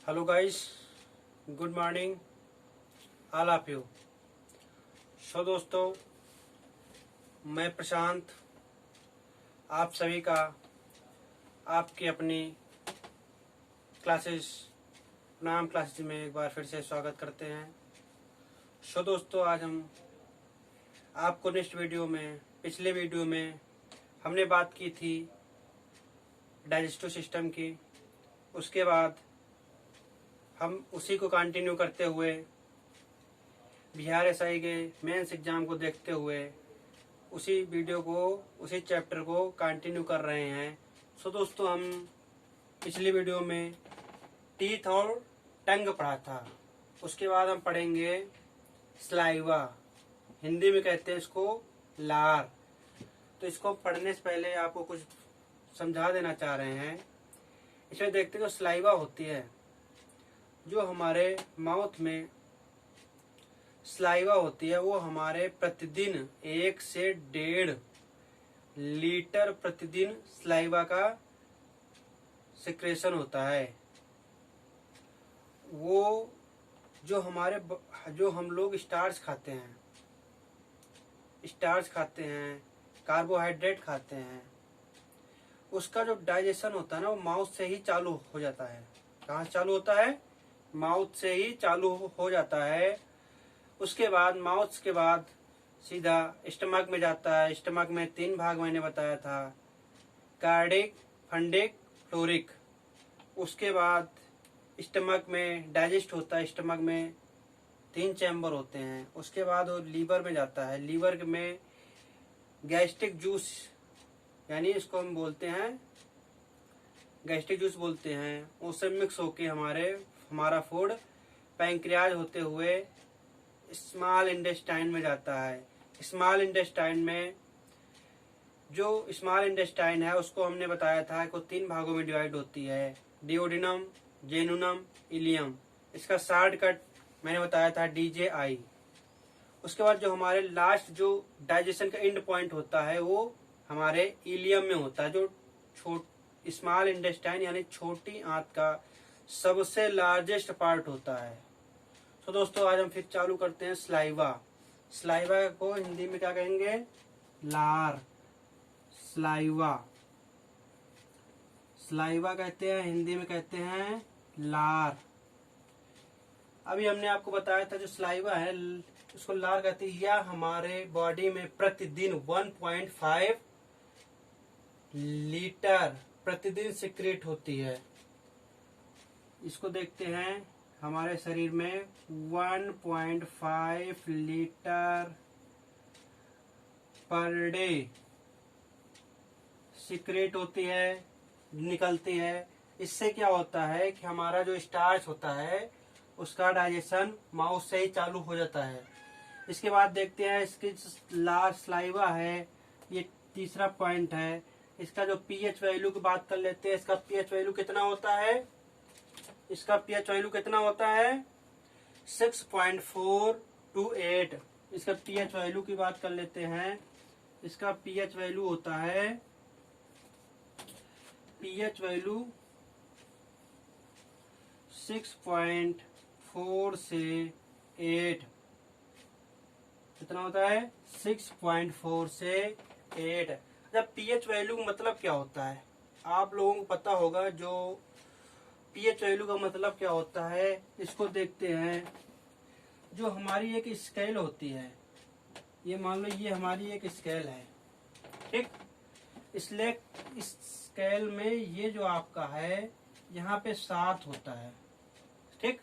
Hello guys, good morning all of you. So दोस्तों, मैं प्रशांत आप सभी का आपकी अपनी क्लासेस नाम क्लासेस में एक बार फिर से स्वागत करते हैं। सो दोस्तों, आज हम आपको नेक्स्ट वीडियो में पिछले वीडियो में हमने बात की थी डाइजेस्टिव सिस्टम की। उसके बाद हम उसी को कंटिन्यू करते हुए बिहार एसआई के मेंस एग्जाम को देखते हुए उसी वीडियो को उसी चैप्टर को कंटिन्यू कर रहे हैं। सो दोस्तों, हम पिछली वीडियो में टीथ और टंग पढ़ा था। उसके बाद हम पढ़ेंगे स्लाइवा, हिंदी में कहते हैं इसको लार। तो इसको पढ़ने से पहले आपको कुछ समझा देना चाह रहे हैं। इसमें देखते हैं जो स्लाइवा होती है, जो हमारे माउथ में स्लाइवा होती है, वो हमारे प्रतिदिन 1 से 1.5 लीटर प्रतिदिन स्लाइवा का सिक्रेशन होता है। वो जो हम लोग स्टार्च खाते हैं, कार्बोहाइड्रेट खाते हैं, उसका जो डाइजेशन होता है ना, वो माउथ से ही चालू हो जाता है। कहाँ से चालू होता है? माउथ से ही चालू हो जाता है। उसके बाद माउथ के बाद सीधा स्टमक में जाता है। स्टमक में 3 भाग मैंने बताया था, कार्डिक, फंडिक, फ्लोरिक। उसके बाद स्टमक में डाइजेस्ट होता है। स्टमक में 3 चैम्बर होते हैं। उसके बाद वो लीवर में जाता है। लीवर में गैस्ट्रिक जूस, यानी इसको हम बोलते हैं गैस्ट्रिक जूस बोलते हैं, उससे मिक्स होके हमारा फूड पैंक्रियाज होते हुए स्मॉल इंटेस्टाइन में जाता है। स्मॉल इंटेस्टाइन में जो स्मॉल इंटेस्टाइन है उसको हमने बताया था कि 3 भागों में डिवाइड होती है, डिओडिनम, जेनुनम, इलियम। इसका शॉर्टकट मैंने बताया था DJI। उसके बाद जो हमारे लास्ट जो डाइजेशन का एंड पॉइंट होता है वो हमारे इलियम में होता है, जो स्मॉल इंटेस्टाइन यानी छोटी आंत का सबसे लार्जेस्ट पार्ट होता है। तो दोस्तों, आज हम फिर चालू करते हैं स्लाइवा। स्लाइवा को हिंदी में क्या कहेंगे? लार। स्लाइवा कहते हैं, हिंदी में कहते हैं लार। अभी हमने आपको बताया था जो स्लाइवा है उसको लार कहते हैं। यह हमारे बॉडी में प्रतिदिन 1.5 लीटर प्रतिदिन सिक्रेट होती है। इसको देखते हैं, हमारे शरीर में 1.5 लीटर पर डे सिक्रेट होती है, निकलती है। इससे क्या होता है कि हमारा जो स्टार्च होता है उसका डाइजेशन माउथ से ही चालू हो जाता है। इसके बाद देखते हैं इसकी लास्ट स्लाइवा है, ये तीसरा पॉइंट है। इसका जो पीएच वैल्यू की बात कर लेते हैं। इसका पीएच वैल्यू कितना होता है? 6.4 to 8। इसका पीएच वैल्यू की बात कर लेते हैं। इसका पीएच वैल्यू होता है, पीएच वैल्यू 6.4 से 8 कितना होता है? 6.4 से 8। जब पीएच वैल्यू का मतलब क्या होता है आप लोगों को पता होगा। जो पीएच वैल्यू का मतलब क्या होता है इसको देखते हैं। जो हमारी एक स्केल होती है, ये मान लो ये हमारी एक स्केल है, ठीक। इसलिए इस स्केल में ये जो आपका है यहाँ पे 7 होता है, ठीक।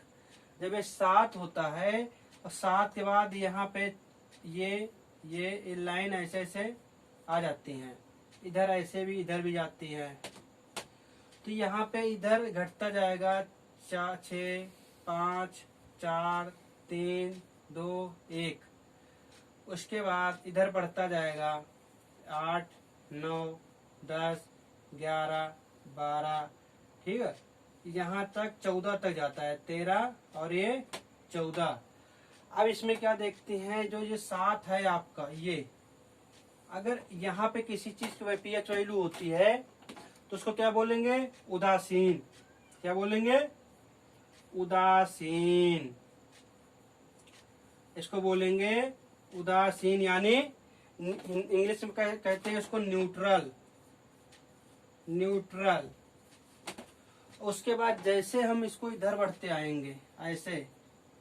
जब ये 7 होता है और 7 के बाद यहाँ पे ये लाइन ऐसे ऐसे आ जाती हैं, इधर ऐसे भी, इधर भी जाती है। तो यहाँ पे इधर घटता जाएगा 4, 6, 5, 4, 3, 2, 1। उसके बाद इधर बढ़ता जाएगा 8, 9, 10, 11, 12, ठीक है। यहाँ तक 14 तक जाता है, 13 और ये 14। अब इसमें क्या देखते हैं, जो ये 7 है आपका, ये अगर यहाँ पे किसी चीज की पीएच वैल्यू होती है तो उसको क्या बोलेंगे? उदासीन। क्या बोलेंगे? उदासीन, इसको बोलेंगे उदासीन, यानी इंग्लिश में कहते हैं इसको न्यूट्रल, न्यूट्रल। उसके बाद जैसे हम इसको इधर बढ़ते आएंगे, ऐसे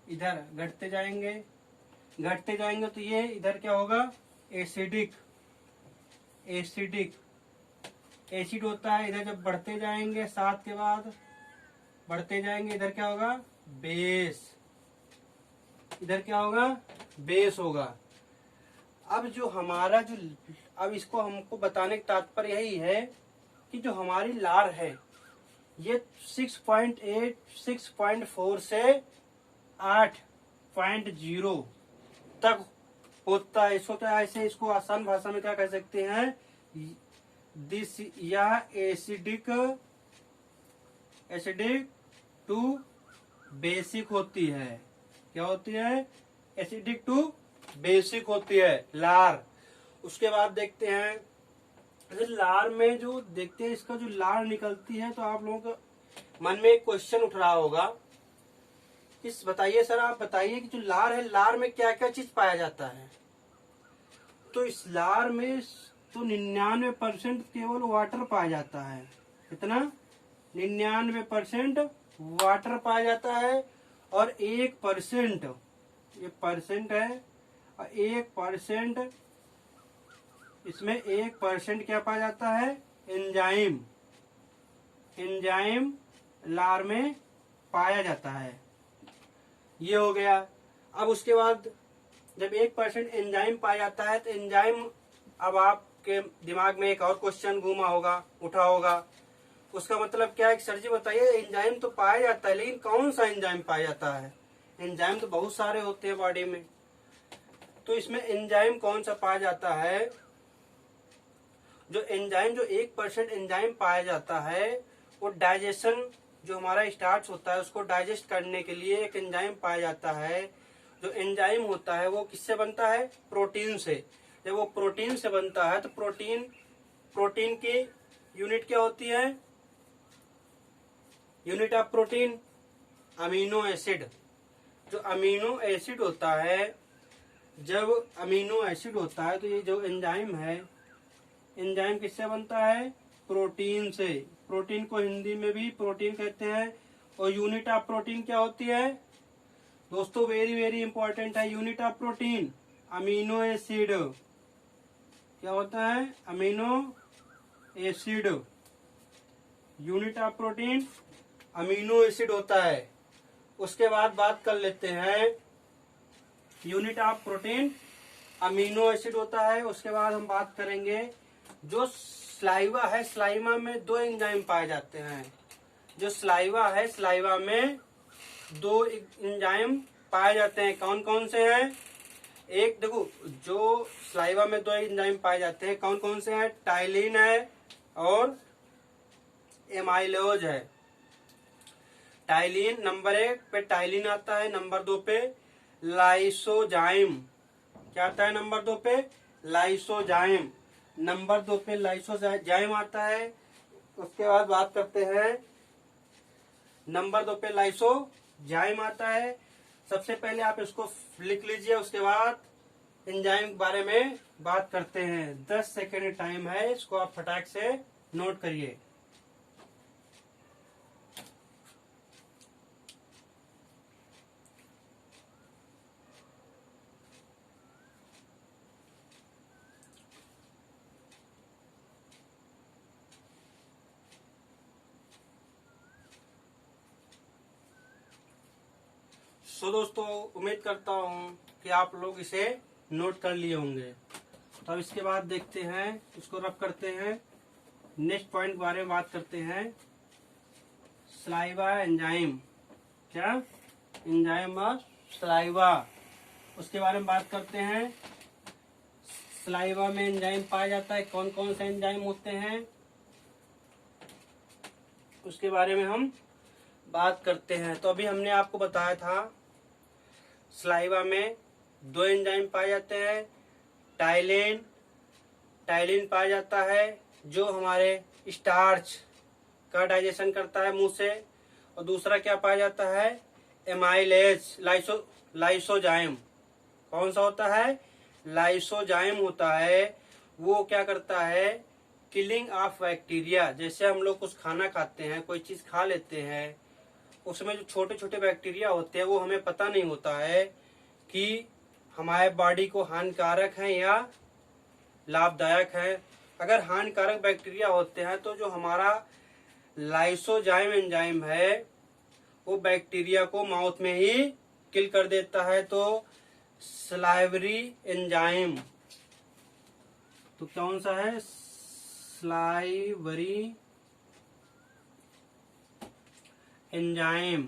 इधर घटते जाएंगे, घटते जाएंगे तो ये इधर क्या होगा, एसिडिक, एसिडिक, एसिड होता है। इधर जब बढ़ते जाएंगे 7 के बाद बढ़ते जाएंगे, इधर क्या होगा, बेस, इधर क्या होगा, बेस होगा। अब जो हमारा जो, अब इसको हमको बताने का तात्पर्य यही है कि जो हमारी लार है ये 6.8 6.4 से 8.0 तक होता है। इसको क्या, ऐसे इसको आसान भाषा में क्या कह सकते हैं, दिस या एसिडिक, एसिडिक टू बेसिक होती है। क्या होती है, एसिडिक टू बेसिक होती है लार। उसके बाद देखते हैं लार में जो देखते हैं, इसका जो लार निकलती है तो आप लोगों के मन में एक क्वेश्चन उठ रहा होगा, इस बताइए सर, आप बताइए कि जो लार है, लार में क्या क्या चीज पाया जाता है। तो इस लार में तो 99% केवल वाटर पाया जाता है। कितना, 99% वाटर पाया जाता है, और 1%, ये परसेंट है, और 1% इसमें 1% क्या पाया जाता है, एंजाइम, एंजाइम लार में पाया जाता है। ये हो गया। अब उसके बाद जब 1% एंजाइम पाया जाता है तो एंजाइम, अब आपके दिमाग में एक और क्वेश्चन घूमा होगा, उठा होगा, उसका मतलब क्या है कि सर जी बताइए, एंजाइम तो पाया जाता है लेकिन कौन सा एंजाइम पाया जाता है। एंजाइम तो बहुत सारे होते हैं बॉडी में, तो इसमें एंजाइम कौन सा पाया जाता है। जो एंजाइम, जो 1% एंजाइम पाया जाता है वो डाइजेशन जो हमारा स्टार्ट होता है उसको डाइजेस्ट करने के लिए एक एंजाइम पाया जाता है। जो एंजाइम होता है वो किससे बनता है, प्रोटीन से। जब वो प्रोटीन से बनता है तो प्रोटीन, प्रोटीन की यूनिट क्या होती है, unit of protein amino acid. जो अमीनो एसिड होता है, जब अमीनो एसिड होता है तो ये जो एंजाइम है, एंजाइम किससे बनता है, प्रोटीन से। प्रोटीन को हिंदी में भी प्रोटीन कहते हैं। और यूनिट ऑफ प्रोटीन क्या होती है दोस्तों, वेरी वेरी इंपॉर्टेंट है, unit of protein amino acid. क्या होता है, amino acid, unit of protein amino acid होता है। उसके बाद बात कर लेते हैं, unit of protein amino acid होता है। उसके बाद हम बात करेंगे जो स्लाइवा है, स्लाइवा में 2 एंजाइम पाए जाते हैं। जो स्लाइवा है, स्लाइवा में 2 एंजाइम पाए जाते हैं। कौन कौन से हैं, एक देखो, जो स्लाइवा में 2 एंजाइम पाए जाते हैं कौन कौन से हैं, टाइलिन है और एमाइलोज है। टाइलिन नंबर 1 पे टाइलिन आता है, नंबर 2 पे लाइसोजाइम। क्या आता है नंबर 2 पे, लाइसोजाइम। नंबर 2 पे लाइसोजाइम आता है। उसके बाद बात करते हैं, नंबर 2 पे लाइसोजाइम आता है। सबसे पहले आप इसको लिख लीजिए, उसके बाद एंजाइम के बारे में बात करते हैं। 10 सेकेंड टाइम है, इसको आप फटाक से नोट करिए। सो दोस्तों, उम्मीद करता हूँ कि आप लोग इसे नोट कर लिए होंगे। तो अब इसके बाद देखते हैं, इसको रब करते हैं, नेक्स्ट पॉइंट के बारे में बात करते हैं, सलाइवा एंजाइम। क्या, एंजाइम ऑफ सलाइवा, उसके बारे में बात करते हैं। सलाइवा में एंजाइम पाया जाता है, कौन कौन से एंजाइम होते हैं उसके बारे में हम बात करते हैं। तो अभी हमने आपको बताया था सलाइवा में 2 एंजाइम पाए जाते हैं। टाइलिन, टाइलिन पाया जाता है जो हमारे स्टार्च का डाइजेशन करता है मुंह से। और दूसरा क्या पाया जाता है, एमाइलेज लाइसोजाइम। कौन सा होता है, लाइसोजाइम होता है। वो क्या करता है, किलिंग ऑफ बैक्टीरिया। जैसे हम लोग कुछ खाना खाते हैं, कोई चीज खा लेते हैं, उसमें जो छोटे छोटे बैक्टीरिया होते हैं वो हमें पता नहीं होता है कि हमारे बॉडी को हानिकारक है या लाभदायक है। अगर हानिकारक बैक्टीरिया होते हैं तो जो हमारा लाइसोजाइम एंजाइम है वो बैक्टीरिया को माउथ में ही किल कर देता है। तो सलाइवरी एंजाइम, तो कौन सा है, सलाइवरी एंजाइम।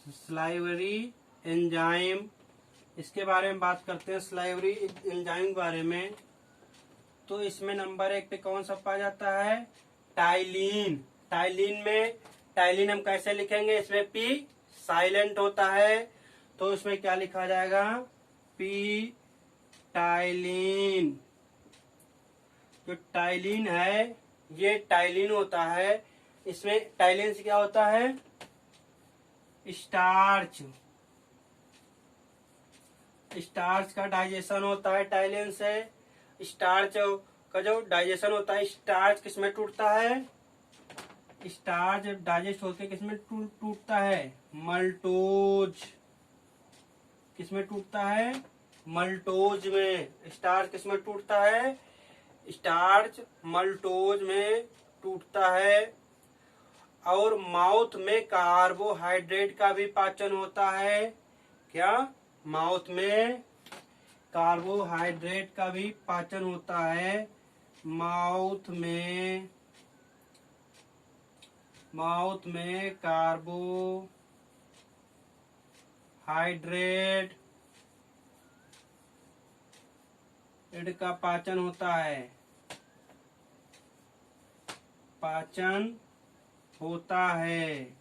सलाइवरी एंजाइम, इसके बारे में बात करते हैं, सलाइवरी एंजाइम के बारे में। तो इसमें नंबर 1 पे कौन सा पाया जाता है, टाइलिन। टाइलिन हम कैसे लिखेंगे, इसमें पी साइलेंट होता है, तो इसमें क्या लिखा जाएगा, पी टाइलिन। जो टाइलिन है ये टाइलिन होता है। इसमें टाइलिन से क्या होता है, स्टार्च का डाइजेशन होता है टाइलिन से। स्टार्च का जो डाइजेशन होता है, स्टार्च किसमें टूटता है, स्टार्च डाइजेस्ट होकर किसमें टूटता है, मल्टोज। किसमें टूटता है, मल्टोज में। स्टार्च किसमें टूटता है, स्टार्च मल्टोज में टूटता है। और माउथ में कार्बोहाइड्रेट का भी पाचन होता है। क्या, माउथ में कार्बोहाइड्रेट का भी पाचन होता है। माउथ में कार्बोहाइड्रेट का पाचन होता है,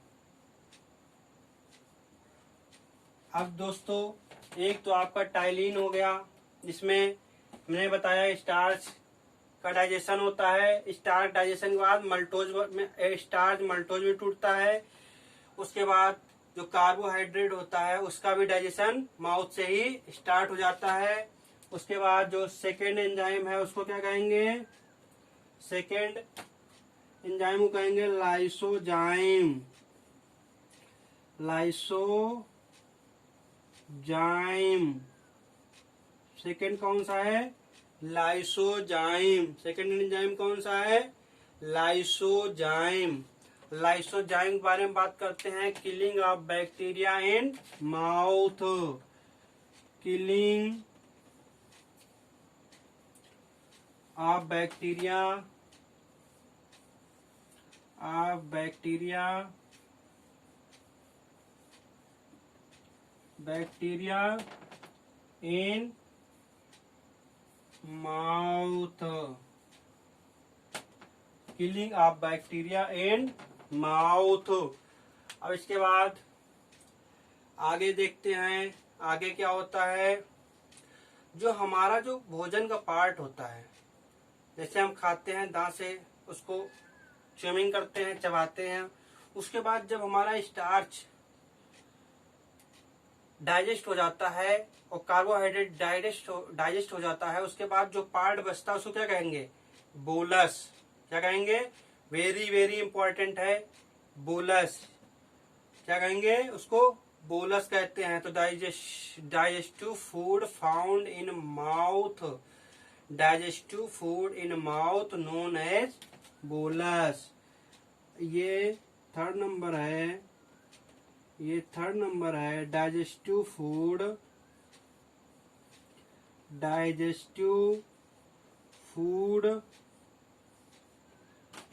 अब दोस्तों एक तो आपका टाइलिन हो गया, जिसमें मैंने बताया स्टार्च का डाइजेशन होता है। स्टार्च डाइजेशन के बाद स्टार्च मल्टोज में टूटता है। उसके बाद जो कार्बोहाइड्रेट होता है उसका भी डाइजेशन माउथ से ही स्टार्ट हो जाता है। उसके बाद जो सेकेंड एंजाइम है उसको क्या कहेंगे, सेकेंड एंजाइम को कहेंगे लाइसोजाइम। सेकेंड कौन सा है, लाइसोजाइम। सेकेंड एंजाइम कौन सा है, लाइसोजाइम के बारे में बात करते हैं। Killing of bacteria in mouth. Killing of bacteria in mouth. Killing of bacteria in mouth. अब इसके बाद आगे देखते हैं, आगे क्या होता है। जो हमारा जो भोजन का पार्ट होता है, जैसे हम खाते हैं दांत से, उसको च्यूइंग करते हैं, चबाते हैं। उसके बाद जब हमारा स्टार्च डाइजेस्ट हो जाता है और कार्बोहाइड्रेट डाइजेस्ट हो जाता है, उसके बाद जो पार्ट बचता है उसको क्या कहेंगे, बोलस। क्या कहेंगे, वेरी वेरी इंपॉर्टेंट है, बोलस। क्या कहेंगे उसको, बोलस कहते हैं। तो digestive food found in mouth, digestive food in mouth known as bolus. ये थर्ड नंबर है, digestive food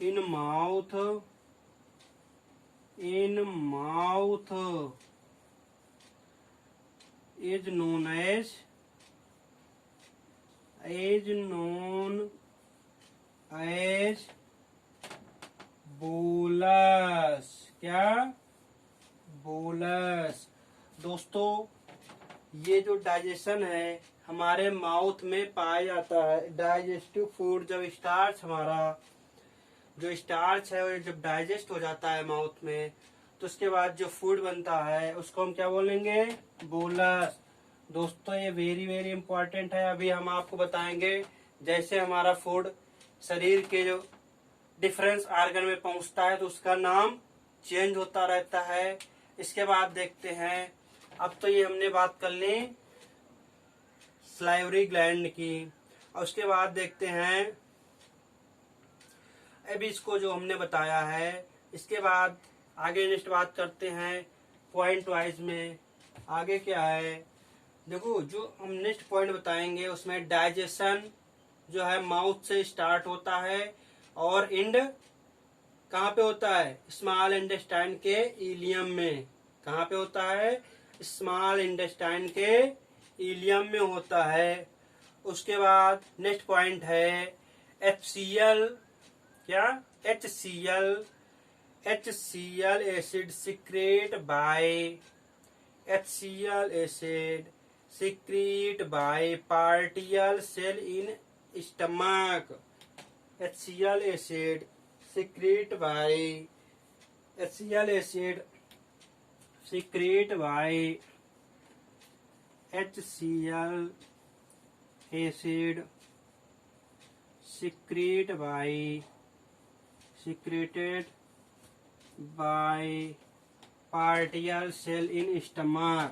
in mouth is known as bolus. क्या, बोलस। दोस्तों ये जो डाइजेशन है हमारे माउथ में पाया जाता है। डाइजेस्टिव फूड जब स्टार्च हमारा जो स्टार्च है वो जब डाइजेस्ट हो जाता है माउथ में, तो उसके बाद जो फूड बनता है उसको हम क्या बोलेंगे? बोलस। दोस्तों ये वेरी वेरी इंपॉर्टेंट है। अभी हम आपको बताएंगे जैसे हमारा फूड शरीर के जो डिफरेंस आर्गन में पहुंचता है तो उसका नाम चेंज होता रहता है। इसके बाद देखते हैं, अब तो ये हमने बात कर ली सलाइवरी ग्लैंड की, और उसके बाद देखते हैं अभी इसको जो हमने बताया है, इसके बाद आगे नेक्स्ट बात करते हैं पॉइंट वाइज में। आगे क्या है, देखो जो हम नेक्स्ट पॉइंट बताएंगे उसमें डाइजेशन जो है माउथ से स्टार्ट होता है और एंड कहाँ पे होता है? स्मॉल इंटेस्टाइन के इलियम में। कहाँ पे होता है? स्मॉल इंटेस्टाइन के इलियम में होता है। उसके बाद नेक्स्ट पॉइंट है HCl। क्या? HCl। HCl acid secrete by HCl acid secrete by partial cell in stomach. HCl acid secrete by HCl acid secrete by HCl acid secreted by partial cell in stomach।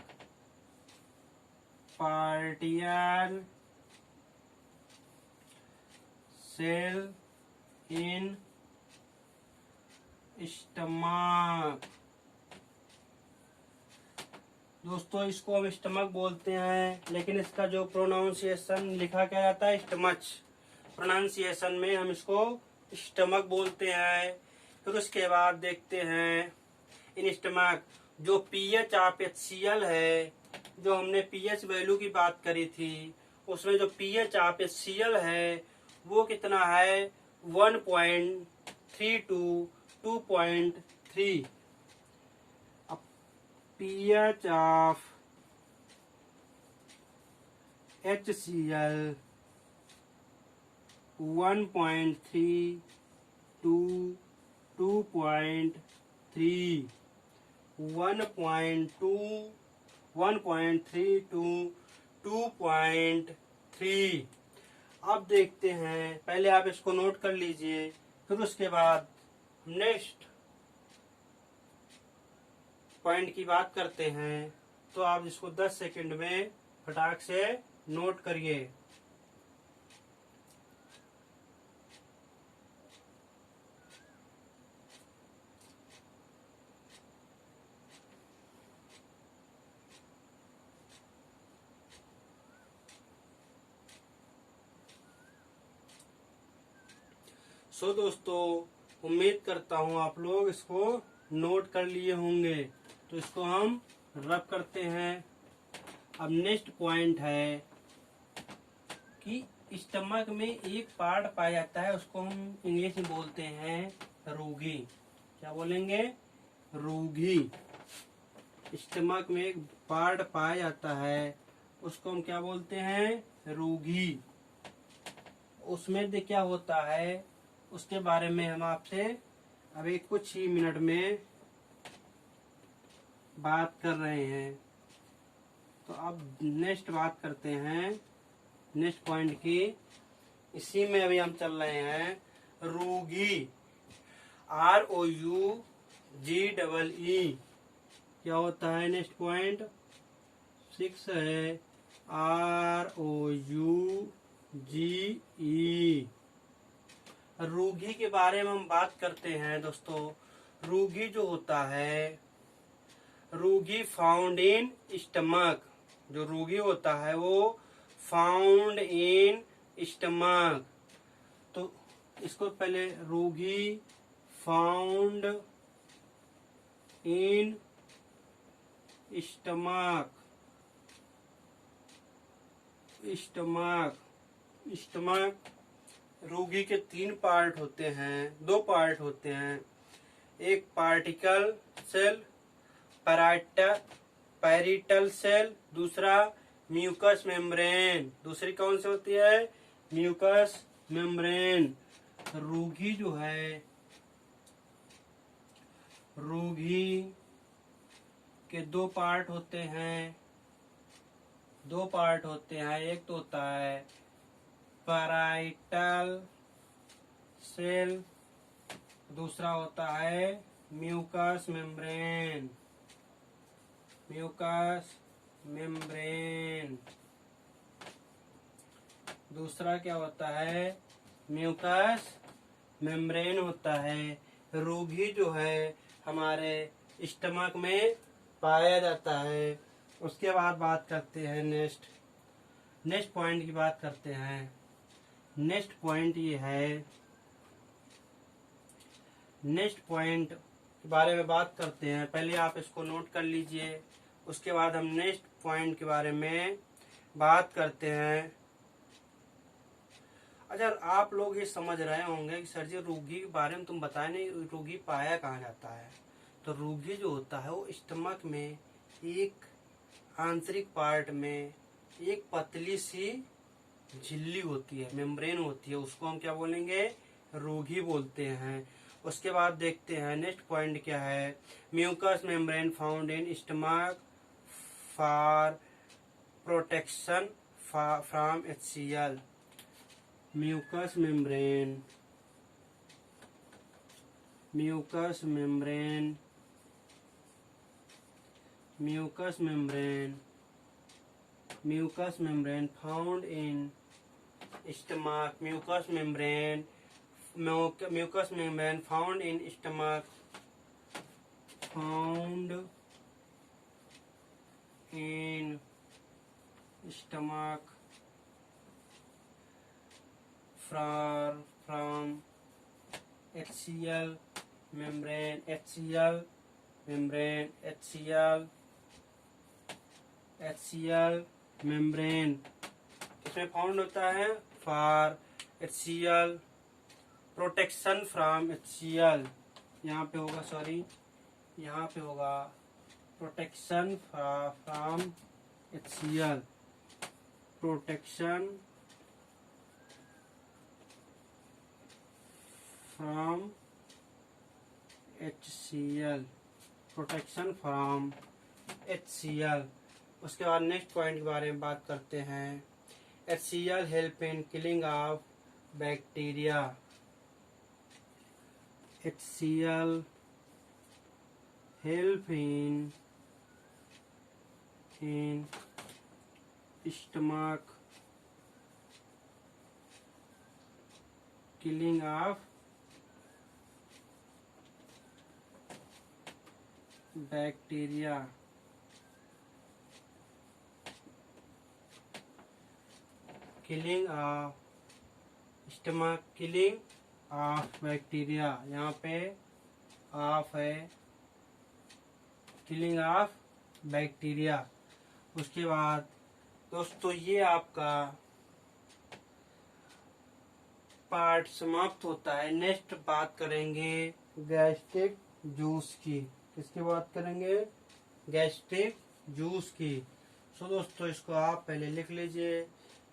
partial cell in stomach. दोस्तों इसको हम stomach बोलते हैं, लेकिन इसका जो pronunciation लिखा क्या जाता है? स्टमच। प्रोनाउंसिएशन में हम इसको स्टमक बोलते हैं। फिर उसके बाद देखते हैं इन स्टमक जो पीएच ऑफ HCl है, जो हमने पीएच वैल्यू की बात करी थी, उसमें जो पीएच ऑफ HCl है वो कितना है? 1.3 to 2.3। pH of HCl 1.3 to 2.3। 1.3 to 2.3। अब देखते हैं, पहले आप इसको नोट कर लीजिए, फिर उसके बाद नेक्स्ट पॉइंट की बात करते हैं। तो आप इसको 10 सेकंड में फटाक से नोट करिए। दोस्तों उम्मीद करता हूँ आप लोग इसको नोट कर लिए होंगे, तो इसको हम रब करते हैं। अब नेक्स्ट पॉइंट है कि स्टमक में एक पार्ट पाया जाता है, उसको हम इंग्लिश में बोलते हैं रूगी। क्या बोलेंगे? रूगी। स्टमक में एक पार्ट पाया जाता है, उसको हम क्या बोलते हैं? रूगी। उसमें क्या होता है उसके बारे में हम आपसे अभी कुछ ही मिनट में बात कर रहे हैं। तो अब नेक्स्ट बात करते हैं नेक्स्ट पॉइंट की। इसी में अभी हम चल रहे हैं रूगी। ROUGEE। क्या होता है? नेक्स्ट पॉइंट 6 है ROUGE। रूगी के बारे में हम बात करते हैं दोस्तों। रूगी जो होता है, रूगी फाउंड इन स्टमक। जो रूगी होता है वो फाउंड इन स्टमक। तो इसको पहले rugae found in stomach. Stomach stomach rugae के 3 पार्ट होते हैं, 2 पार्ट होते हैं। एक पार्टिकल सेल पैरिटल सेल, दूसरा म्यूकस मेम्ब्रेन। दूसरी कौन सी होती है? Mucus membrane. रूगी जो है रूघी के दो पार्ट होते हैं, एक तो होता है पैराइटल सेल, दूसरा होता है म्यूकस मेम्ब्रेन। दूसरा क्या होता है, म्यूकस मेम्ब्रेन होता है। रूघी जो है हमारे स्टमक में पाया जाता है। उसके बाद बात करते हैं नेक्स्ट पॉइंट की बात करते हैं। नेक्स्ट पॉइंट ये है, नेक्स्ट पॉइंट के बारे में बात करते हैं। पहले आप इसको नोट कर लीजिए, उसके बाद हम नेक्स्ट पॉइंट के बारे में बात करते हैं। अच्छा, आप लोग ये समझ रहे होंगे कि सर जी रूघी के बारे में तुम बताए नहीं, रूघी पाया कहाँ जाता है। तो रूघी जो होता है वो स्टमक में एक आंतरिक पार्ट में एक पतली सी झिल्ली होती है, मेम्ब्रेन होती है, उसको हम क्या बोलेंगे, रूघी बोलते हैं। उसके बाद देखते हैं नेक्स्ट पॉइंट क्या है, mucus membrane found in stomach for protection from HCl। Mucus membrane found in stomach, mucous membrane found in stomach, from HCl membrane, इसमें फाउंड होता है for HCl, protection from HCl, यहाँ पे होगा protection from HCl, protection from HCl। उसके बाद next point के बारे में बात करते हैं। HCl help in killing of bacteria. HCl help in stomach killing of bacteria. Killing of stomach, killing of bacteria, यहाँ पे ऑफ है, किलिंग ऑफ बैक्टीरिया। उसके बाद दोस्तों ये आपका पार्ट समाप्त होता है। नेक्स्ट बात करेंगे गैस्ट्रिक जूस की। किसकी बात करेंगे, गैस्ट्रिक जूस की। सो दोस्तों इसको आप पहले लिख लीजिए,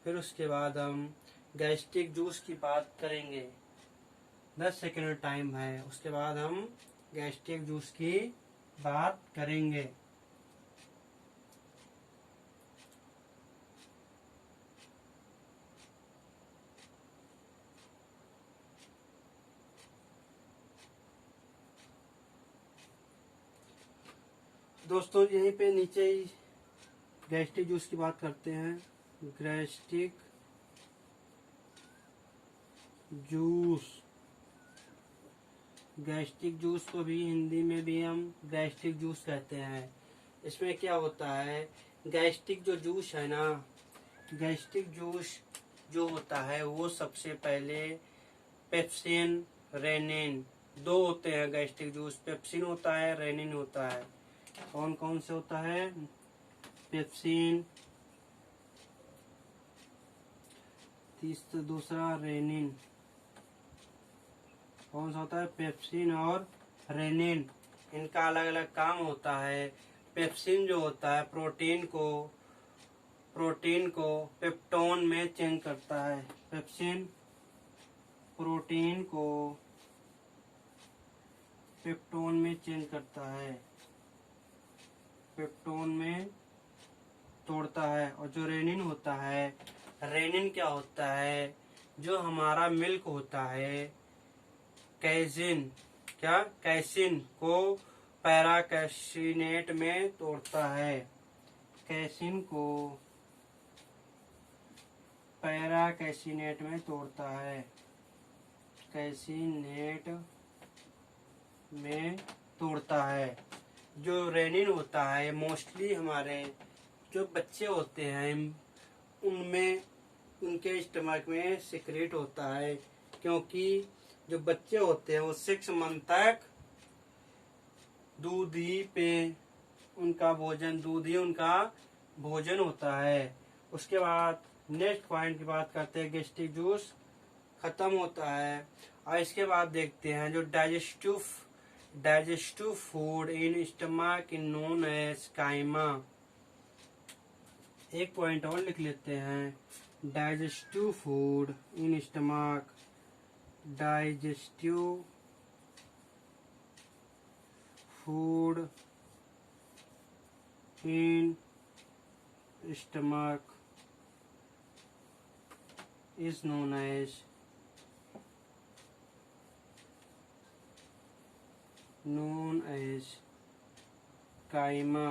फिर उसके बाद हम गैस्ट्रिक जूस की बात करेंगे। 10 सेकेंड टाइम है, उसके बाद हम गैस्ट्रिक जूस की बात करेंगे। दोस्तों यहीं पे नीचे ही गैस्ट्रिक जूस की बात करते हैं। गैस्ट्रिक जूस को भी हिंदी में भी हम गैस्ट्रिक जूस कहते हैं। इसमें क्या होता है, गैस्ट्रिक जो जूस है ना, गैस्ट्रिक जूस जो होता है वो सबसे पहले पेप्सिन, रेनिन, दो होते हैं गैस्ट्रिक जूस। पेप्सिन होता है, रेनिन होता है। कौन कौन से होता है, पेप्सिन, दूसरा रेनिन। कौन सा होता है, पेप्सिन और रेनिन। इनका अलग अलग काम होता है। पेप्सिन जो होता है प्रोटीन को पेप्टोन में चेंज करता है। पेप्सिन प्रोटीन को पेप्टोन में चेंज करता है, पेप्टोन में तोड़ता है। और जो रेनिन होता है, रेनिन क्या होता है, जो हमारा मिल्क होता है, कैसिन, क्या कैसिन को पैराकैसिनेट में तोड़ता है, कैसिन को पैराकैसिनेट में तोड़ता है, कैसिनेट में तोड़ता है। जो रेनिन होता है मोस्टली हमारे जो बच्चे होते हैं उनमें, उनके स्टमक में सिक्रेट होता है, क्योंकि जो बच्चे होते हैं वो 6 मंथ तक दूध ही पे उनका भोजन, दूध ही उनका भोजन होता है। उसके बाद नेक्स्ट पॉइंट की बात करते हैं, गैस्ट्रिक जूस खत्म होता है। और इसके बाद देखते हैं जो digestive food in stomach in known as chyme. एक पॉइंट और लिख लेते हैं, digestive food in stomach, digestive food in stomach is known as chyme.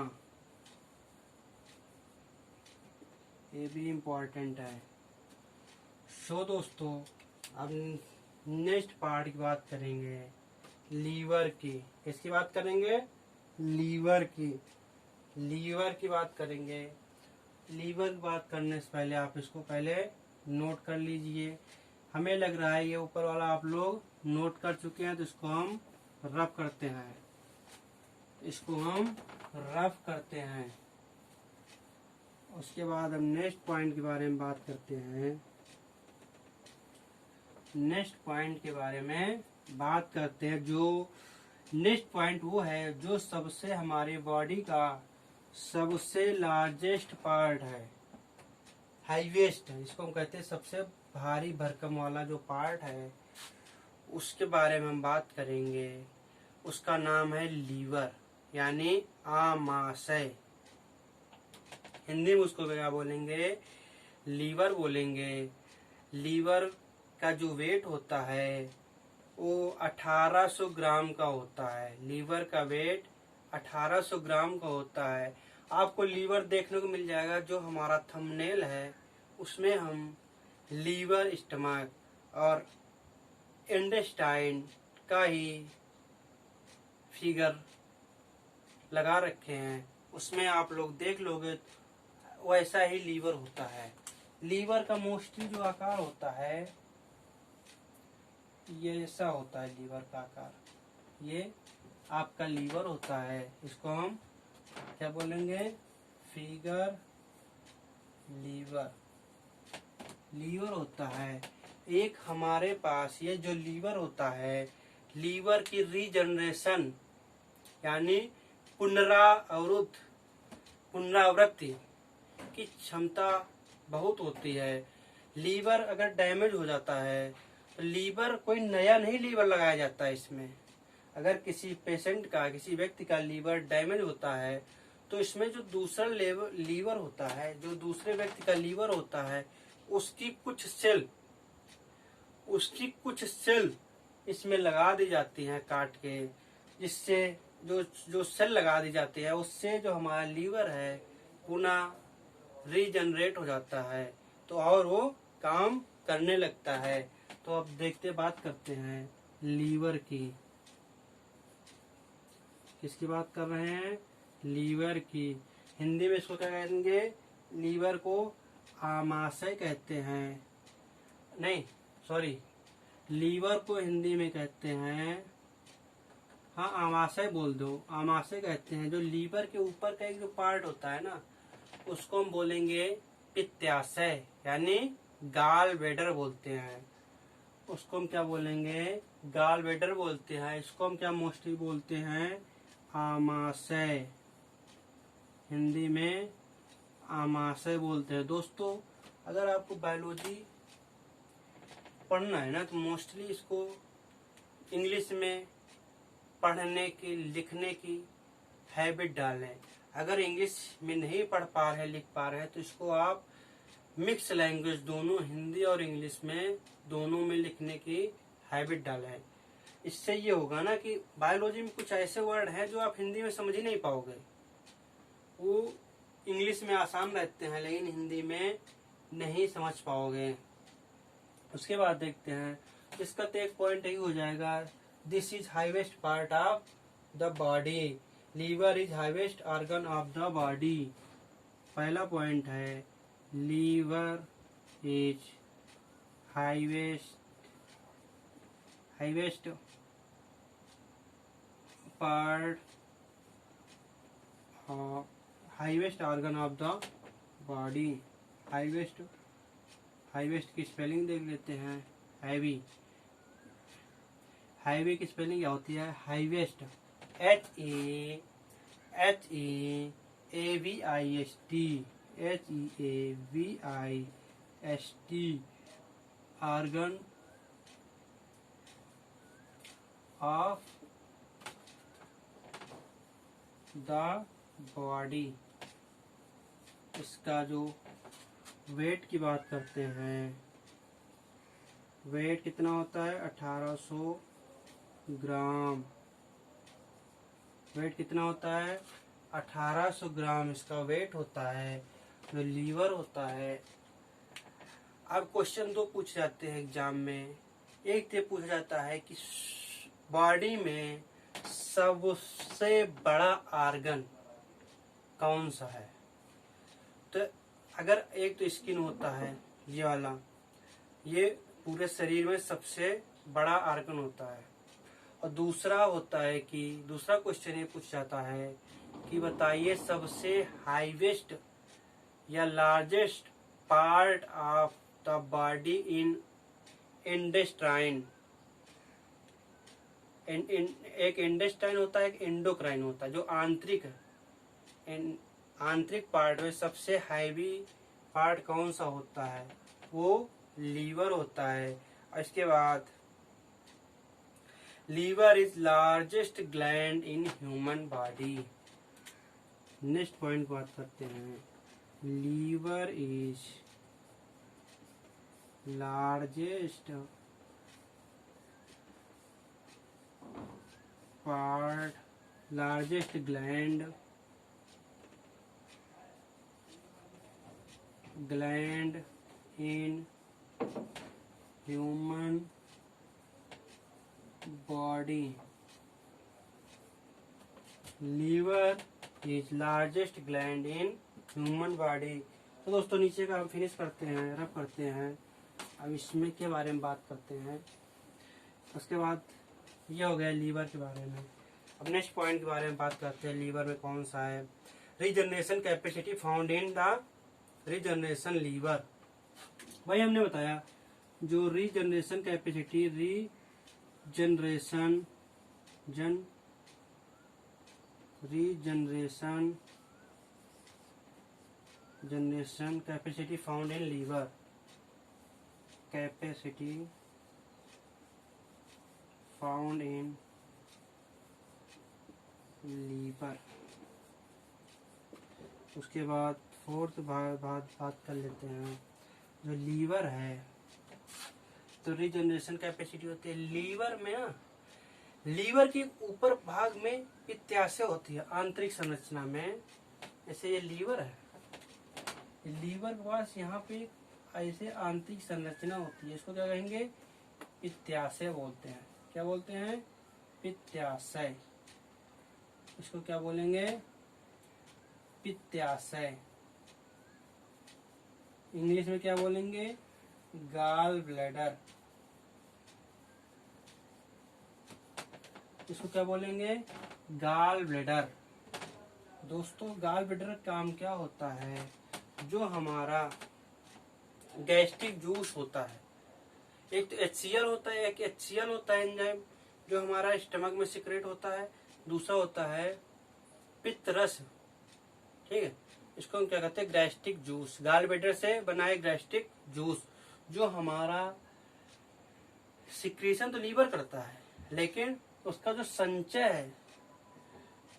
ये भी इम्पोर्टेंट है। सो दोस्तों, अब नेक्स्ट पार्ट की बात करेंगे लीवर की। किसकी बात करेंगे? लीवर की। लीवर की बात करेंगे। लीवर की बात करने से पहले आप इसको पहले नोट कर लीजिए। हमें लग रहा है ये ऊपर वाला आप लोग नोट कर चुके हैं, तो इसको हम रफ करते हैं, इसको हम रफ करते हैं। उसके बाद हम नेक्स्ट पॉइंट के बारे में बात करते हैं। नेक्स्ट पॉइंट के बारे में बात करते हैं। जो नेक्स्ट पॉइंट वो है जो सबसे हमारे बॉडी का सबसे लार्जेस्ट पार्ट है, हाईवेस्ट है, इसको हम कहते हैं सबसे भारी भरकम वाला जो पार्ट है, उसके बारे में हम बात करेंगे। उसका नाम है लीवर, यानी आमाशय। हिंदी में उसको क्या बोलेंगे? लीवर बोलेंगे। लीवर का जो वेट होता है वो 1800 ग्राम का होता है। लीवर का वेट 1800 ग्राम का होता है। आपको लीवर देखने को मिल जाएगा, जो हमारा थंबनेल है उसमें हम लीवर, स्टमक और इंटेस्टाइन का ही फिगर लगा रखे हैं। उसमें आप लोग देख लोगे वैसा ही लीवर होता है। लीवर का मोस्टली जो आकार होता है ये ऐसा होता है। लीवर का आकार ये आपका लीवर होता है। इसको हम क्या बोलेंगे? Figure liver. लीवर होता है। एक हमारे पास ये जो लीवर होता है, लीवर की रीजनरेशन यानी पुनरावृत्ति की क्षमता बहुत होती है। लीवर अगर डैमेज हो जाता है तो लीवर, कोई नया नहीं लीवर लगाया जाता है इसमें। अगर किसी पेशेंट का, किसी व्यक्ति का लीवर डैमेज होता है तो इसमें जो दूसरा लीवर होता है, जो दूसरे व्यक्ति का लीवर होता है, उसकी कुछ सेल इसमें लगा दी जाती हैं काट के, जिससे जो सेल लगा दी जाती है उससे जो हमारा लीवर है पुनः रीजनरेट हो जाता है, तो और वो काम करने लगता है। तो अब देखते बात करते हैं लीवर की। किसकी बात कर रहे हैं? लीवर की। हिंदी में इसको क्या कहेंगे? लीवर को आमाशय कहते हैं। नहीं, सॉरी, लीवर को हिंदी में कहते हैं, हाँ आमाशय बोल दो, आमाशय कहते हैं। जो लीवर के ऊपर का एक जो पार्ट होता है ना, उसको हम बोलेंगे पित्ताशय, यानी गाल ब्लैडर बोलते हैं। उसको हम क्या बोलेंगे? गाल ब्लैडर बोलते हैं। इसको हम क्या मोस्टली बोलते हैं? आमाशय। हिंदी में आमाशय बोलते हैं। दोस्तों, अगर आपको बायोलॉजी पढ़ना है ना, तो मोस्टली इसको इंग्लिश में पढ़ने की लिखने की हैबिट डालें। अगर इंग्लिश में नहीं पढ़ पा रहे लिख पा रहे हैं तो इसको आप मिक्स लैंग्वेज दोनों हिंदी और इंग्लिश में दोनों में लिखने की हैबिट डालें। इससे ये होगा ना कि बायोलॉजी में कुछ ऐसे वर्ड हैं जो आप हिंदी में समझ ही नहीं पाओगे, वो इंग्लिश में आसान रहते हैं लेकिन हिंदी में नहीं समझ पाओगे। उसके बाद देखते हैं, इसका तो एक पॉइंट यही हो जाएगा, this is highest part of the body, liver is highest organ of the body. पहला पॉइंट है liver is highest part highest organ of the body. Highest की स्पेलिंग देख लेते हैं। हैवी की स्पेलिंग क्या होती है? Highest, HAVIST organ of the body. इसका जो वेट की बात करते हैं, वेट कितना होता है? 1800 ग्राम। वेट कितना होता है? 1800 ग्राम इसका वेट होता है, जो लीवर होता है। अब क्वेश्चन दो पूछ जाते हैं एग्जाम में। एक तो पूछा जाता है कि बॉडी में सबसे बड़ा ऑर्गन कौन सा है? तो अगर एक तो स्किन होता है ये वाला, ये पूरे शरीर में सबसे बड़ा ऑर्गन होता है। और दूसरा होता है कि दूसरा क्वेश्चन ये पूछ जाता है कि बताइए सबसे हाईएस्ट या largest part of the body in intestine. एक इंटेस्टाइन होता है, एक एंडोक्राइन होता है, जो आंतरिक पार्ट में सबसे हैवी पार्ट कौन सा होता है? वो लीवर होता है। और इसके बाद liver is largest gland in human body. Next point बात करते हैं, liver is largest gland in human body. Liver is largest gland in human body. तो दोस्तों नीचे का हम फिनिश करते हैं, रब करते हैं। अब इसमें के बारे में बात करते हैं। उसके बाद ये हो गया लीवर के बारे में। अब नेक्स्ट पॉइंट के बारे में बात करते हैं, लीवर में कौन सा है? Regeneration capacity found in the regeneration liver. भाई हमने बताया जो regeneration capacity, regeneration capacity found in liver, capacity found in liver. उसके बाद फोर्थ बात कर लेते हैं, जो लीवर है तो रीजनरेशन कैपेसिटी होती है लीवर में ना। लीवर के ऊपर भाग में पित्ताशय होती है आंतरिक संरचना में। ऐसे ये लीवर है, लीवर के पास यहाँ पे ऐसे आंतरिक संरचना होती है, इसको क्या कहेंगे? पित्ताशय बोलते हैं। क्या बोलते हैं? पित्ताशय। इसको क्या बोलेंगे? पित्ताशय। इंग्लिश में क्या बोलेंगे? Gall bladder. इसको क्या बोलेंगे? Gall bladder. दोस्तों गॉल ब्लैडर का काम क्या होता है? जो हमारा गैस्ट्रिक जूस होता है, एक तो HCl होता है, एक HCl होता है एंजाइम जो हमारा स्टमक में सिक्रेट होता है। दूसरा होता है पित्त रस, ठीक है। इसको हम क्या कहते हैं? Gastric juice. गॉल ब्लैडर से बनाए गैस्ट्रिक जूस, जो हमारा सिक्रीशन तो लीवर करता है लेकिन उसका जो संचय है,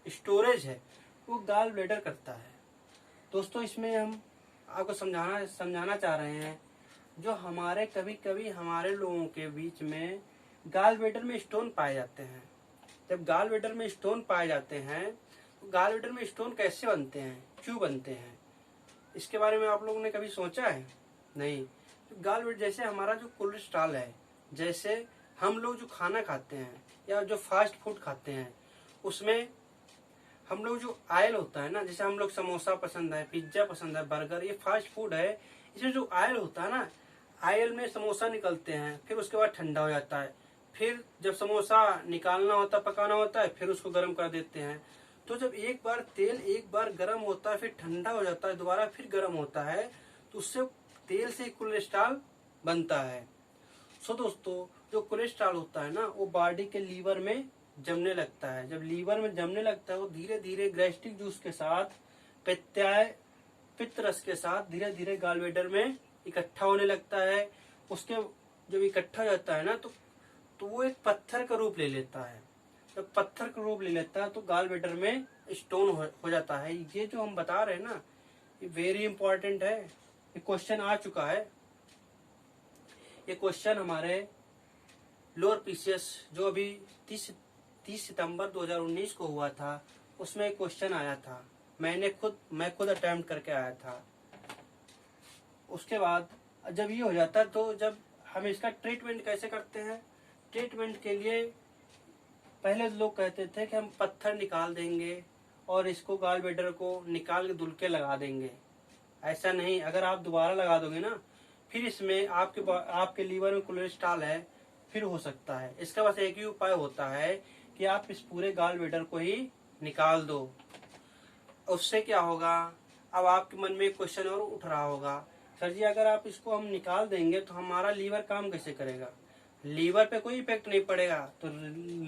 स्टोरेज है, वो गॉल ब्लैडर करता है। दोस्तों इसमें हम आपको समझाना चाह रहे हैं, जो हमारे कभी कभी हमारे लोगों के बीच में गॉल ब्लैडर में स्टोन पाए जाते हैं। जब गॉल ब्लैडर में स्टोन पाए जाते हैं, तो गॉल ब्लैडर में स्टोन कैसे बनते हैं, क्यों बनते हैं, इसके बारे में आप लोगों ने कभी सोचा है? नहीं। गॉल ब्लैडर, जैसे हमारा जो कोलेस्ट्रॉल है, जैसे हम लोग जो खाना खाते हैं या जो फास्ट फूड खाते हैं, उसमें हम लोग जो ऑयल होता है ना, जैसे हम लोग समोसा पसंद है, पिज्जा पसंद है, बर्गर, ये फास्ट फूड है, इसमें जो ऑयल होता है ना, ऑयल में समोसा निकलते हैं, फिर उसके बाद ठंडा हो जाता है, फिर जब समोसा निकालना होता है, पकाना होता है, फिर उसको गर्म कर देते हैं। तो जब एक बार तेल एक बार गर्म होता है, फिर ठंडा हो जाता है, दोबारा फिर गर्म होता है, तो उससे तेल से कोलेस्ट्रॉल बनता है। सो दोस्तों, जो कोलेस्ट्रॉल होता है ना, वो बॉडी के लीवर में जमने लगता है। जब लीवर में जमने लगता है, वो धीरे धीरे गैस्ट्रिक जूस के साथ, पित्त रस के साथ धीरे धीरे गॉल ब्लैडर में इकट्ठा होने लगता है। उसके जब इकट्ठा हो जाता है ना, तो वो एक पत्थर का रूप ले लेता है। जब पत्थर का रूप ले लेता है, तो गॉल ब्लैडर में स्टोन हो जाता है। ये जो हम बता रहे हैं ना, ये वेरी इंपॉर्टेंट है। ये क्वेश्चन आ चुका है। ये क्वेश्चन हमारे लोअर पीसीएस जो अभी 30 सितंबर 2019 को हुआ था, उसमें एक क्वेश्चन आया था। मैं खुद अटेम्प्ट करके आया था। उसके बाद जब ये हो जाता है, तो जब हम इसका ट्रीटमेंट कैसे करते हैं, ट्रीटमेंट के लिए पहले लोग कहते थे कि हम पत्थर निकाल देंगे और इसको गॉल ब्लैडर को निकाल के धुल के लगा देंगे। ऐसा नहीं, अगर आप दोबारा लगा दोगे ना, फिर इसमें आपके लीवर में कोलेस्ट्रॉल है, फिर हो सकता है। इसका बस एक ही उपाय होता है कि आप इस पूरे गॉल ब्लैडर को ही निकाल दो। उससे क्या होगा, अब आपके मन में एक क्वेश्चन और उठ रहा होगा, सर जी अगर आप इसको हम निकाल देंगे तो हमारा लीवर काम कैसे करेगा? लीवर पे कोई इफेक्ट नहीं पड़ेगा। तो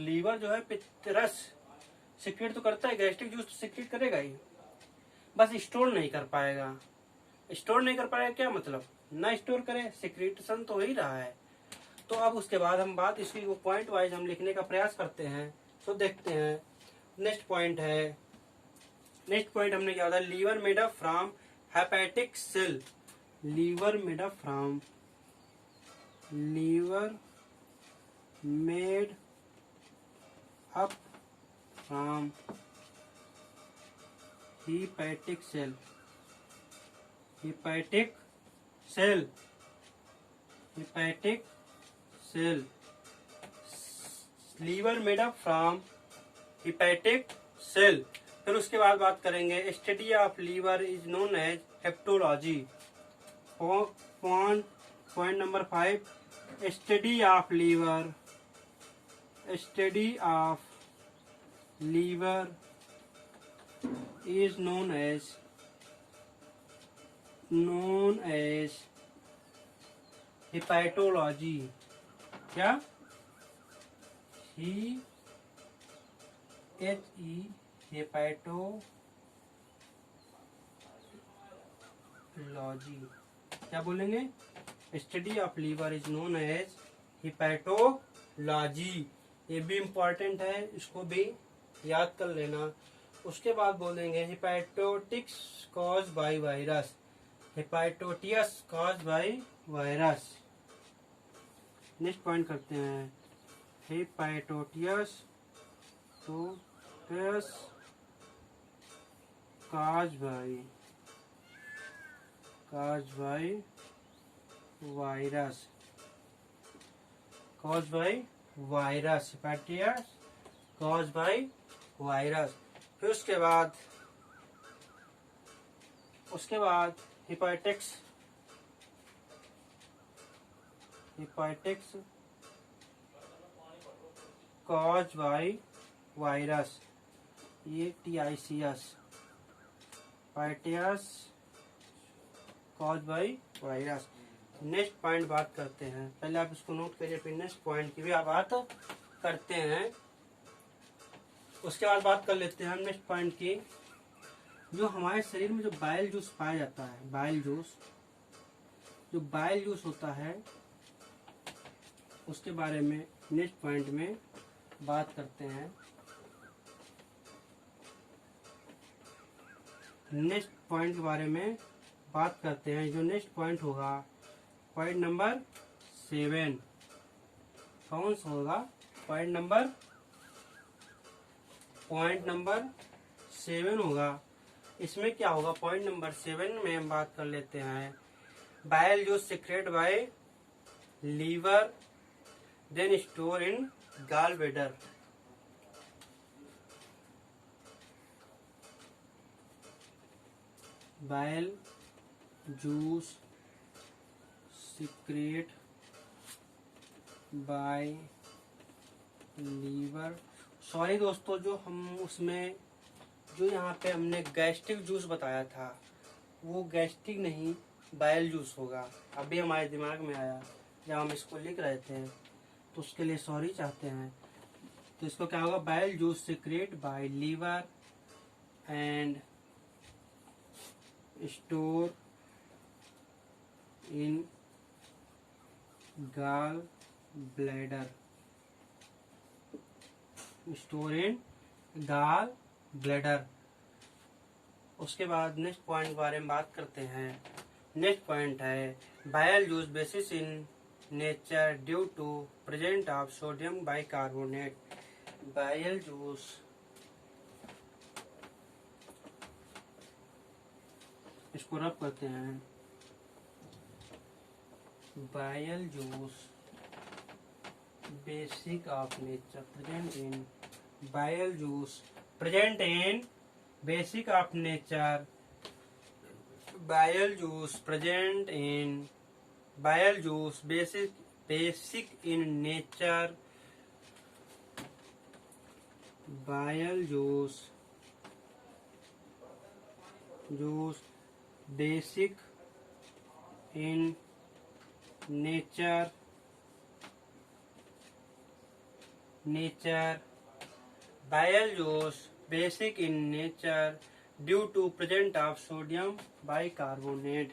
लीवर जो है पित्त रस सिक्रेट तो करता है, गैस्ट्रिक जूस तो सिक्रेट करेगा ही, बस स्टोर नहीं कर पाएगा। स्टोर नहीं कर पाएगा क्या मतलब? ना स्टोर करे, सिक्रेशन तो हो ही रहा है। तो अब उसके बाद हम बात इसकी वो पॉइंट वाइज हम लिखने का प्रयास करते हैं। तो देखते हैं, नेक्स्ट पॉइंट हमने क्या होता है, liver made up from hepatic cell. Liver made up from hepatic cell। Liver made up from hepatic cell. फिर उसके बाद बात करेंगे, study of liver is known as hepatology. Point number 5, study of liver is known as hepatology। क्या? Hepatology क्या बोलेंगे? Study of liver is known as hepatology. ये भी इम्पोर्टेंट है, इसको भी याद कर लेना। उसके बाद बोलेंगे hepatitis cause by virus. Hepatitis cause by virus. Next point करते हैं, hepatitis cause by virus. Hepatitis cause by virus. फिर उसके बाद हेपेटिक्स कॉज बाय वायरस, ये TICS, hepatitis cause by virus. Next point बात करते हैं, पहले आप इसको नोट करिए, फिर नेक्स्ट पॉइंट की भी आप बात करते हैं। उसके बाद बात कर लेते हैं हम नेक्स्ट पॉइंट की, जो हमारे शरीर में जो बाइल जूस पाया जाता है, बाइल जूस होता है, उसके बारे में नेक्स्ट पॉइंट में बात करते हैं नेक्स्ट पॉइंट के बारे में बात करते हैं। जो नेक्स्ट पॉइंट होगा पॉइंट नंबर 7, कौन सा होगा? पॉइंट नंबर 7 होगा। इसमें क्या होगा? पॉइंट नंबर 7 में हम बात कर लेते हैं bile juice secrete by liver then store in gall bladder. Bile juice secrete by liver, sorry दोस्तों, जो हम उसमें जो यहाँ पे हमने गैस्ट्रिक जूस बताया था वो गैस्ट्रिक नहीं बाइल जूस होगा। अभी हमारे दिमाग में आया जब हम इसको लिख रहे थे, तो उसके लिए सॉरी चाहते हैं। तो इसको क्या होगा? Bile juice secrete by liver and store in gall bladder. Store in gall bladder. उसके बाद नेक्स्ट पॉइंट के बारे में बात करते हैं। नेक्स्ट पॉइंट है bile juice basis in nature due to present of sodium bicarbonate. Bile juice इसको रब करते हैं। Bile juice basic of nature present in bile juice present in basic of nature bile juice present in bile juice basic in nature bile juice basic in nature bile juice basic in nature due to present of sodium bicarbonate.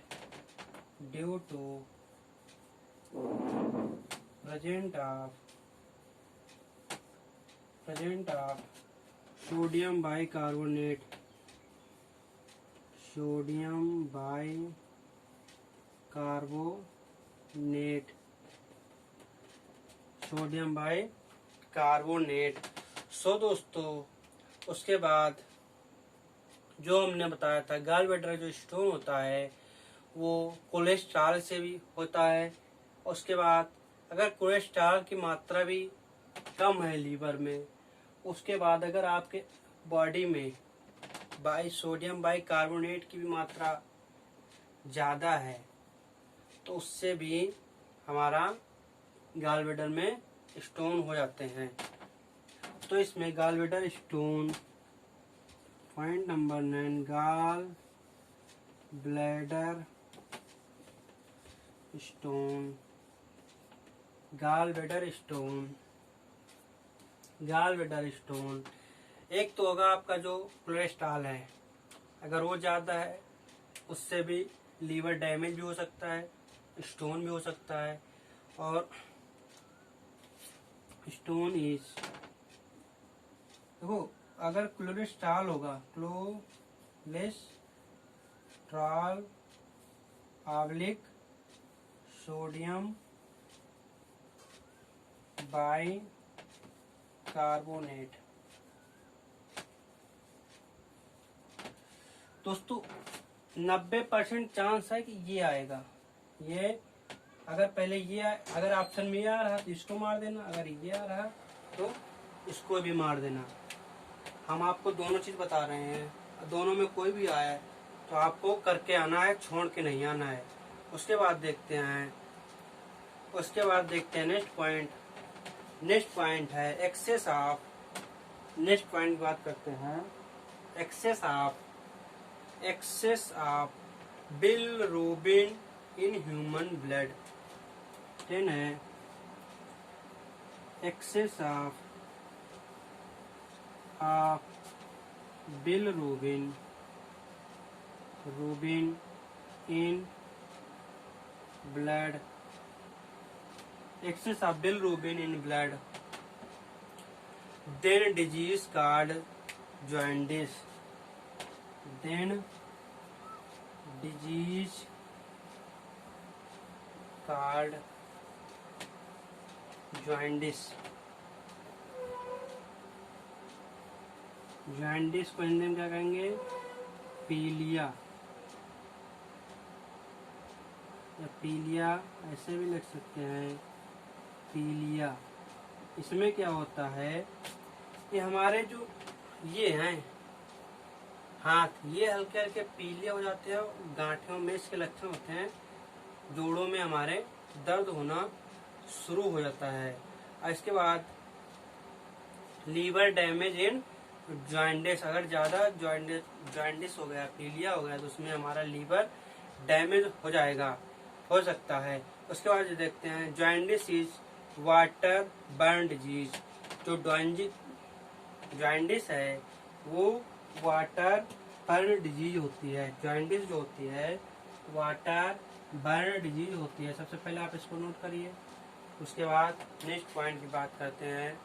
Due to present of sodium bicarbonate. Sodium bicarbonate. सो दोस्तों, उसके बाद जो हमने बताया था gall bladder जो stone होता है वो कोलेस्ट्रॉल से भी होता है। उसके बाद अगर कोलेस्ट्रॉल की मात्रा भी कम है लीवर में, उसके बाद अगर आपके बॉडी में सोडियम बाइकार्बोनेट की भी मात्रा ज़्यादा है तो उससे भी हमारा गॉल ब्लैडर में स्टोन हो जाते हैं। तो इसमें gall bladder stone point number 9 gall bladder stone एक तो होगा आपका जो कोलेस्ट्रॉल है, अगर वो ज़्यादा है उससे भी लीवर डैमेज भी हो सकता है, स्टोन भी हो सकता है। और स्टोन इज देखो, अगर कोलेस्ट्रॉल होगा, कोलेस्ट्रॉल ऑब्लिक सोडियम बाइकार्बोनेट। दोस्तों 90% चांस है कि ये आएगा। ये अगर पहले ये अगर ऑप्शन में ये आ रहा तो इसको मार देना, अगर ये आ रहा तो इसको भी मार देना। हम आपको दोनों चीज बता रहे हैं, दोनों में कोई भी आया तो आपको करके आना है, छोड़ के नहीं आना है। उसके बाद देखते हैं नेक्स्ट पॉइंट है एक्सेस ऑफ। नेक्स्ट पॉइंट की बात करते हैं excess of bilirubin in human blood. 10 है excess of bilirubin in blood. Excess of bilirubin in blood. then disease called jaundice, then disease called jaundice। jaundice को हिंदी में क्या कहेंगे? पीलिया, या पीलिया ऐसे भी लिख सकते हैं, पीलिया। इसमें क्या होता है, ये हमारे जो ये हैं हाथ, ये हल्के हल्के पीले हो जाते हैं, गांठों में इसके लक्षण होते हैं, जोड़ों में हमारे दर्द होना शुरू हो जाता है। और इसके बाद लीवर डैमेज इन जॉइंटिस, अगर ज्यादा जॉइंटिस हो गया, पीलिया हो गया, तो उसमें हमारा लीवर डैमेज हो जाएगा, हो सकता है। उसके बाद देखते हैं jaundice is water burn disease. जो जॉइंटिस है वो वाटर बर्न डिजीज होती है। जॉइंटिस जो होती है वाटर बर्न डिजीज होती है। सबसे पहले आप इसको नोट करिए। उसके बाद नेक्स्ट पॉइंट की बात करते हैं।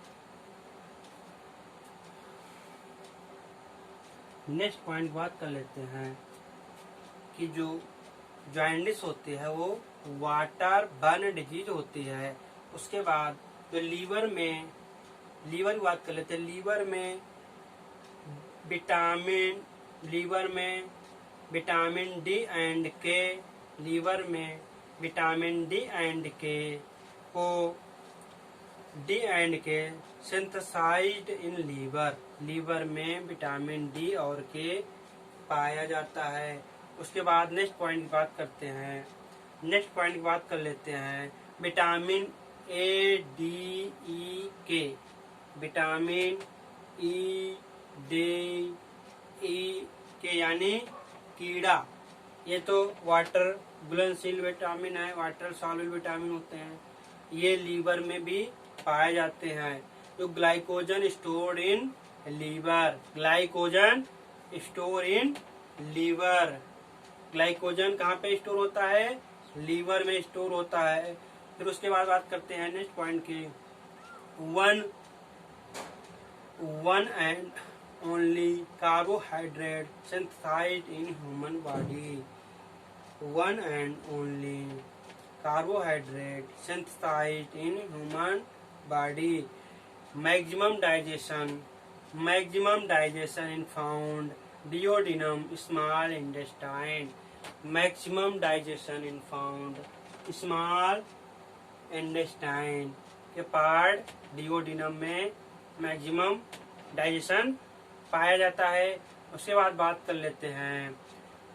नेक्स्ट पॉइंट की बात कर लेते हैं कि जो जॉइंटिस होती है वो वाटर बर्न डिजीज होती है। उसके बाद जो लीवर की बात कर लेते हैं। लीवर में विटामिन डी एंड के, लीवर में विटामिन डी एंड के सिंथेसाइज्ड इन लीवर। लीवर में विटामिन डी और के पाया जाता है। उसके बाद नेक्स्ट पॉइंट की बात करते हैं। नेक्स्ट पॉइंट की बात कर लेते हैं विटामिन ए डी ई के। विटामिन ई डी ई के यानी कीड़ा। ये तो वाटर घुलनशील विटामिन है, वाटर सॉल्युबल विटामिन होते हैं। ये लीवर में भी पाए जाते हैं। जो glycogen store in liver, glycogen store in liver. Glycogen कहाँ पे स्टोर होता है? लीवर में स्टोर होता है। फिर उसके बाद बात करते हैं नेक्स्ट पॉइंट की। One and only carbohydrate synthesized in human body. One and only carbohydrate synthesized in human body. Maximum digestion in found duodenum small intestine. Maximum digestion in found small intestine के part duodenum में maximum digestion पाया जाता है। उसके बाद बात कर लेते हैं।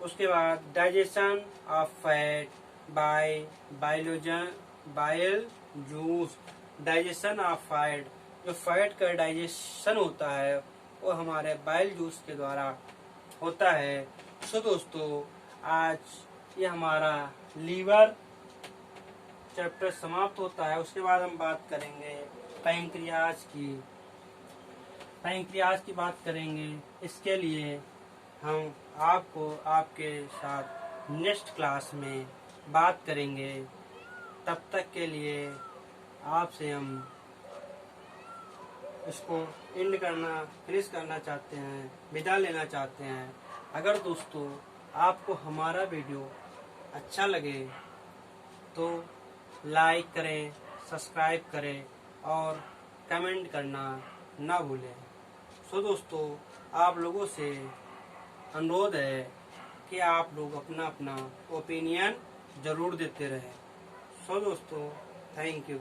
उसके बाद digestion of fat by bile juice. Digestion of fat, जो फैट का डाइजेशन होता है वो हमारे बाइल जूस के द्वारा होता है। सो दोस्तों, आज ये हमारा लीवर चैप्टर समाप्त होता है। उसके बाद हम बात करेंगे पैंक्रियाज की बात करेंगे। इसके लिए हम आपको आपके साथ नेक्स्ट क्लास में बात करेंगे। तब तक के लिए आपसे हम इसको फिनिश करना चाहते हैं, विदा लेना चाहते हैं। अगर दोस्तों आपको हमारा वीडियो अच्छा लगे तो लाइक करें, सब्सक्राइब करें और कमेंट करना ना भूलें। सो दोस्तों, आप लोगों से अनुरोध है कि आप लोग अपना अपना ओपिनियन जरूर देते रहें। सो दोस्तों, थैंक यू।